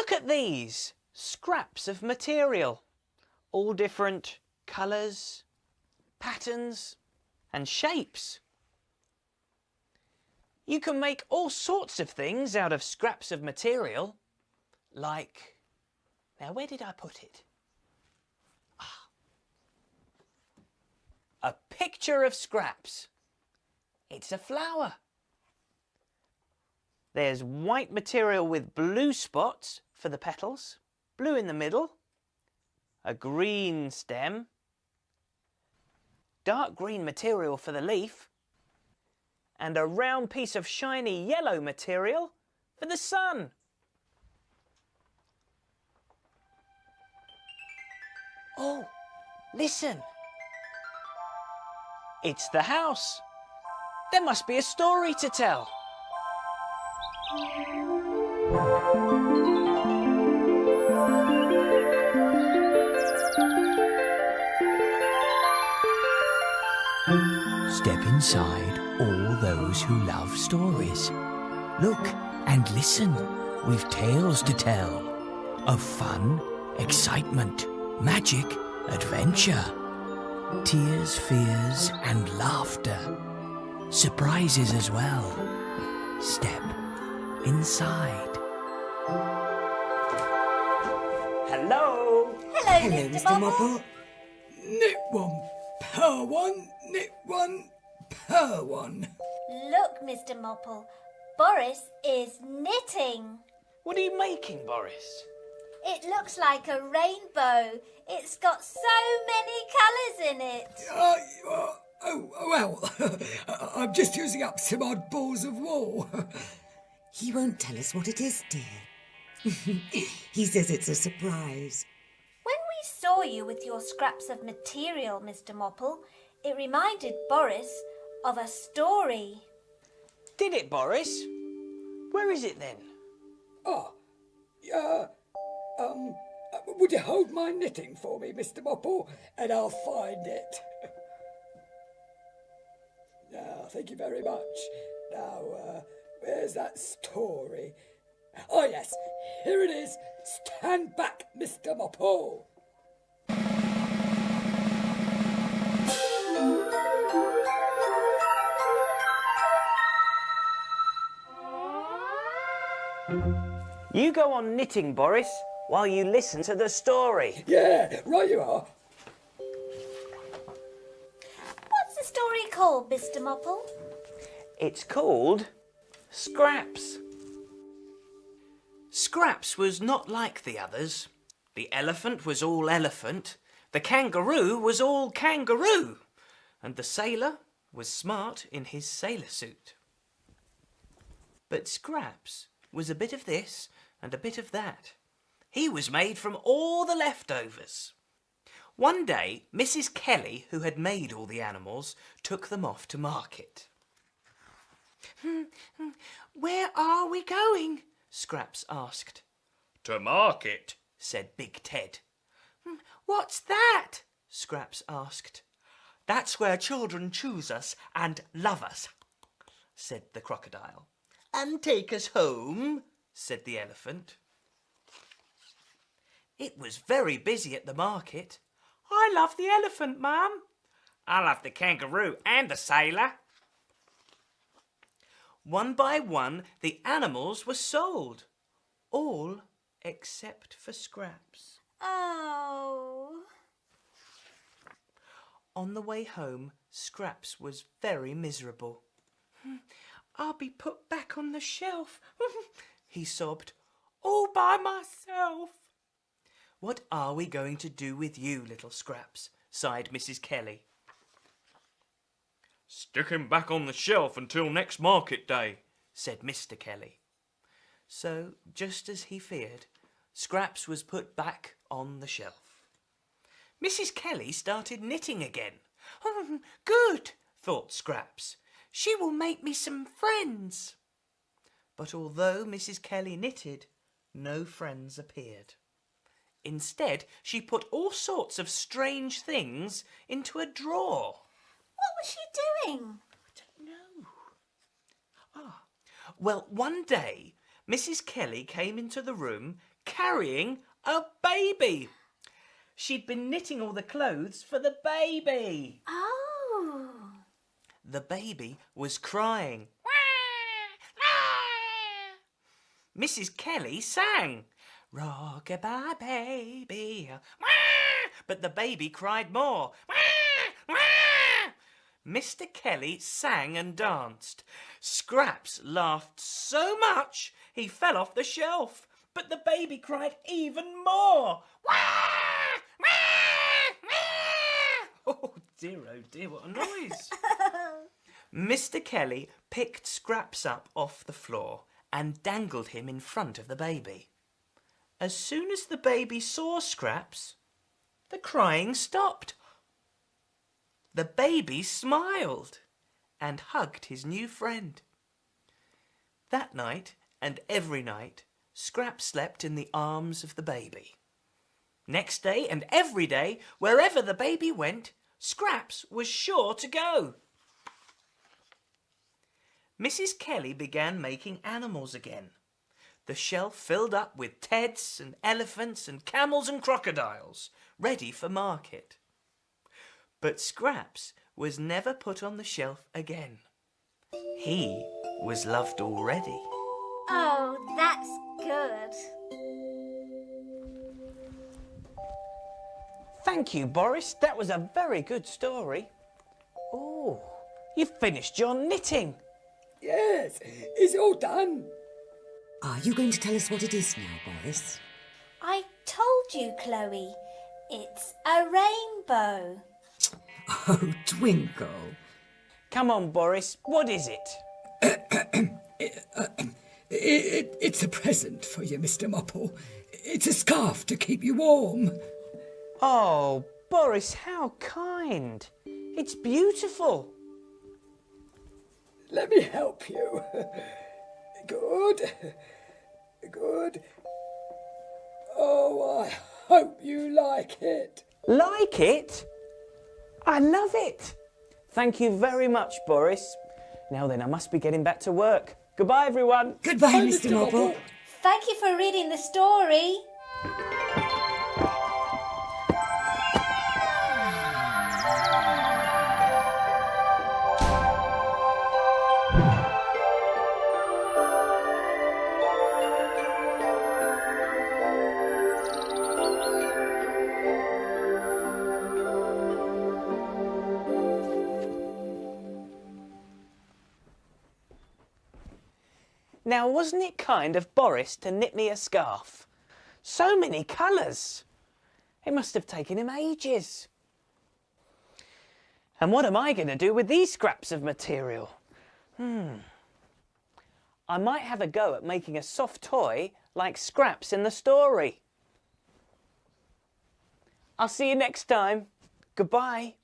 Look at these scraps of material, all different colours, patterns and shapes. You can make all sorts of things out of scraps of material, like, now where did I put it? A picture of scraps. It's a flower. There's white material with blue spots for the petals, blue in the middle, a green stem, dark green material for the leaf, and a round piece of shiny yellow material for the sun. Oh, listen. It's the house. There must be a story to tell. Step inside all those who love stories. Look and listen. We've tales to tell of fun, excitement, magic, adventure, tears, fears and laughter. Surprises as well. Step inside. Hello. Hello, Mr Mopple. Knit one, purr one, knit one, purr one. Look, Mr Mopple, Boris is knitting. What are you making, Boris? It looks like a rainbow. It's got so many colours in it. Well, I'm just using up some odd balls of wool. He won't tell us what it is, dear. He says it's a surprise. When we saw you with your scraps of material, Mr Mopple, it reminded Boris of a story. Did it, Boris? Where is it then? Would you hold my knitting for me, Mr Mopple, and I'll find it. Thank you very much. Now, where's that story? Oh, yes, here it is. Stand back, Mr Mopple. You go on knitting, Boris, while you listen to the story. Yeah, right you are. What's the story called, Mr Mopple? It's called Scraps. Scraps was not like the others. The elephant was all elephant, the kangaroo was all kangaroo, and the sailor was smart in his sailor suit. But Scraps was a bit of this and a bit of that. He was made from all the leftovers. One day, Mrs. Kelly, who had made all the animals, took them off to market. Where are we going? Scraps asked. To market, said Big Ted. What's that? Scraps asked. That's where children choose us and love us, said the crocodile. And take us home, said the elephant. It was very busy at the market. I love the elephant, Mum. I love the kangaroo and the sailor. One by one, the animals were sold. All except for Scraps. Oh. On the way home, Scraps was very miserable. I'll be put back on the shelf, he sobbed, all by myself. What are we going to do with you, little Scraps? Sighed Mrs. Kelly. Stick him back on the shelf until next market day, said Mr. Kelly. So, just as he feared, Scraps was put back on the shelf. Mrs. Kelly started knitting again. Good, thought Scraps. She will make me some friends. But although Mrs. Kelly knitted, no friends appeared. Instead, she put all sorts of strange things into a drawer. What was she doing? I don't know. Well, one day, Mrs. Kelly came into the room carrying a baby. She'd been knitting all the clothes for the baby. Oh. The baby was crying. Mrs. Kelly sang, "Rock-a-bye baby." But the baby cried more. Mr. Kelly sang and danced. Scraps laughed so much he fell off the shelf. But the baby cried even more. Oh dear, what a noise. Mr. Kelly picked Scraps up off the floor and dangled him in front of the baby. As soon as the baby saw Scraps, the crying stopped. The baby smiled and hugged his new friend. That night and every night, Scraps slept in the arms of the baby. Next day and every day, wherever the baby went, Scraps was sure to go. Mrs. Kelly began making animals again. The shelf filled up with Teds and elephants and camels and crocodiles, ready for market. But Scraps was never put on the shelf again. He was loved already. Oh, that's good. Thank you, Boris. That was a very good story. Oh, you've finished your knitting. Yes, it's all done. Are you going to tell us what it is now, Boris? I told you, Chloe. It's a rainbow. Oh, Twinkle. Come on, Boris. What is it? It's a present for you, Mr Mopple. It's a scarf to keep you warm. Oh, Boris, how kind. It's beautiful. Let me help you. Good. Oh, I hope you like it. Like it? I love it. Thank you very much, Boris. Now then, I must be getting back to work. Goodbye, everyone. Goodbye, Bye, Mr. Mopple. Thank you for reading the story. Now, wasn't it kind of Boris to knit me a scarf? So many colours. It must have taken him ages. And what am I going to do with these scraps of material? I might have a go at making a soft toy like Scraps in the story. I'll see you next time. Goodbye.